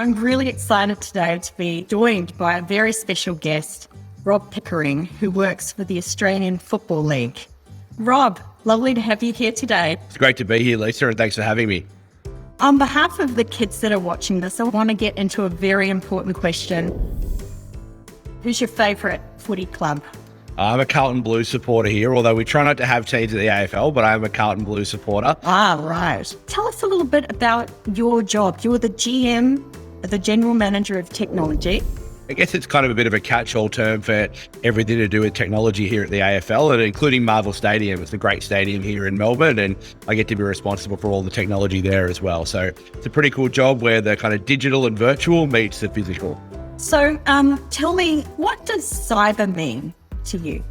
I'm really excited today to be joined by a very special guest, Rob Pickering, who works for the Australian Football League. Rob, lovely to have you here today. It's great to be here, Lisa, and thanks for having me. On behalf of the kids that are watching this, I want to get into a very important question. Who's your favourite footy club? I'm a Carlton Blues supporter here, although we try not to have teams at the AFL, but I'm a Carlton Blues supporter. Ah, right. Tell us a little bit about your job. You're the GM, the General Manager of Technology. I guess it's kind of a bit of a catch-all term for everything to do with technology here at the AFL, and including Marvel Stadium. It's a great stadium here in Melbourne, and I get to be responsible for all the technology there as well. So it's a pretty cool job where the kind of digital and virtual meets the physical. So tell me, what does cyber mean to you?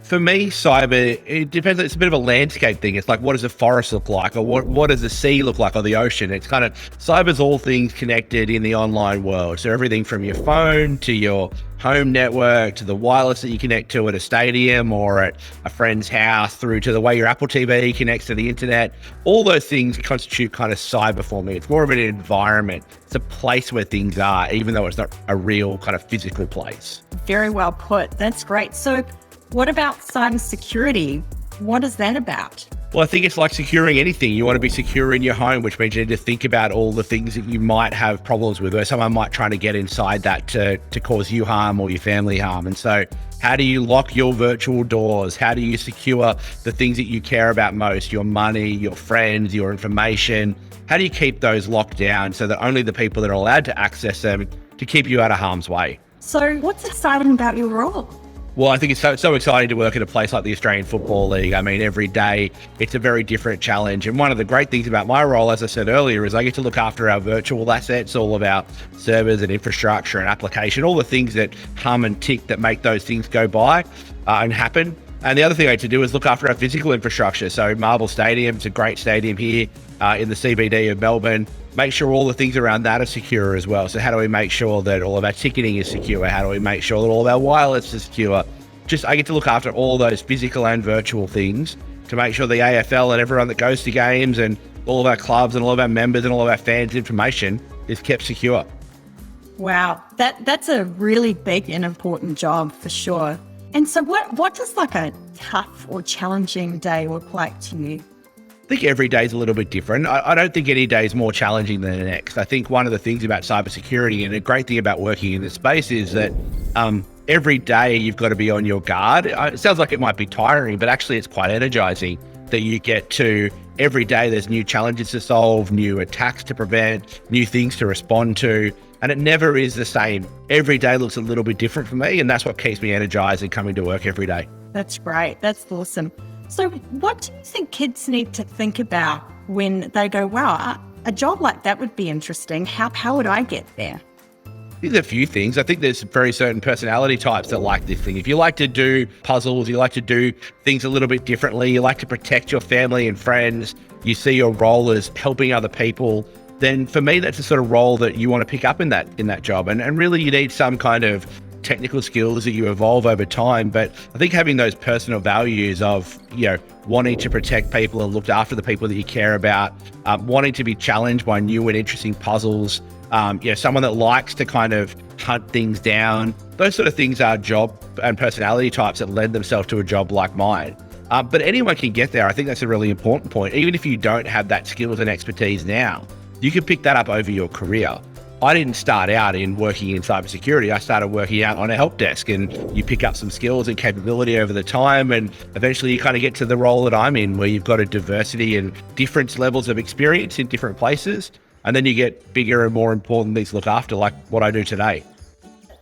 For me, cyber, it depends. It's a bit of a landscape thing. It's like, what does the forest look like? Or what does the sea look like, or the ocean? It's kind of, cyber's all things connected in the online world. So everything from your phone to your home network to the wireless that you connect to at a stadium or at a friend's house, through to the way your Apple TV connects to the internet. All those things constitute kind of cyber for me. It's more of an environment. It's a place where things are, even though it's not a real kind of physical place. Very well put. That's great. So what about cybersecurity? What is that about? Well, I think it's like securing anything. You want to be secure in your home, which means you need to think about all the things that you might have problems with, or someone might try to get inside that to cause you harm or your family harm. And so how do you lock your virtual doors? How do you secure the things that you care about most, your money, your friends, your information? How do you keep those locked down so that only the people that are allowed to access them to keep you out of harm's way? So what's exciting about your role? Well, I think it's so exciting to work at a place like the Australian Football League. I mean, every day it's a very different challenge. And one of the great things about my role, as I said earlier, is I get to look after our virtual assets, all of our servers and infrastructure and application, all the things that hum and tick that make those things go by and happen. And the other thing I get to do is look after our physical infrastructure. So Marvel Stadium, it's a great stadium here in the CBD of Melbourne. Make sure all the things around that are secure as well. So how do we make sure that all of our ticketing is secure? How do we make sure that all of our wireless is secure? I get to look after all those physical and virtual things to make sure the AFL and everyone that goes to games and all of our clubs and all of our members and all of our fans' information is kept secure. Wow, that's a really big and important job for sure. And so what does like a tough or challenging day look like to you? I think every day is a little bit different. I don't think any day is more challenging than the next. I think one of the things about cybersecurity and a great thing about working in this space is that every day you've got to be on your guard. It sounds like it might be tiring, but actually it's quite energizing that you get to, every day there's new challenges to solve, new attacks to prevent, new things to respond to, and it never is the same. Every day looks a little bit different for me, and that's what keeps me energized and coming to work every day. That's great. That's awesome. So what do you think kids need to think about when they go, wow, a job like that would be interesting. How would I get there? I think there's a few things. I think there's very certain personality types that like this thing. If you like to do puzzles, you like to do things a little bit differently, you like to protect your family and friends, you see your role as helping other people, then for me, that's the sort of role that you want to pick up in that job. And really you need some kind of technical skills that you evolve over time. But I think having those personal values of, wanting to protect people and look after the people that you care about, wanting to be challenged by new and interesting puzzles, someone that likes to kind of hunt things down, those sort of things are job and personality types that lend themselves to a job like mine. But anyone can get there. I think that's a really important point. Even if you don't have that skills and expertise now, you can pick that up over your career. I didn't start out in working in cybersecurity. I started working out on a help desk, and you pick up some skills and capability over the time, and eventually you kind of get to the role that I'm in, where you've got a diversity and different levels of experience in different places, and then you get bigger and more important things to look after, like what I do today.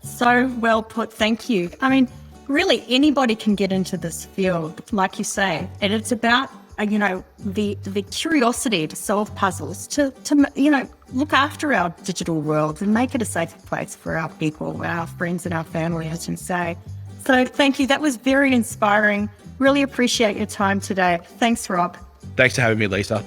So well put. Thank you. I mean, really anybody can get into this field, like you say, and it's about the curiosity to solve puzzles, to look after our digital world and make it a safer place for our people, our friends and our family, as you say. So thank you. That was very inspiring. Really appreciate your time today. Thanks, Rob. Thanks for having me, Lisa.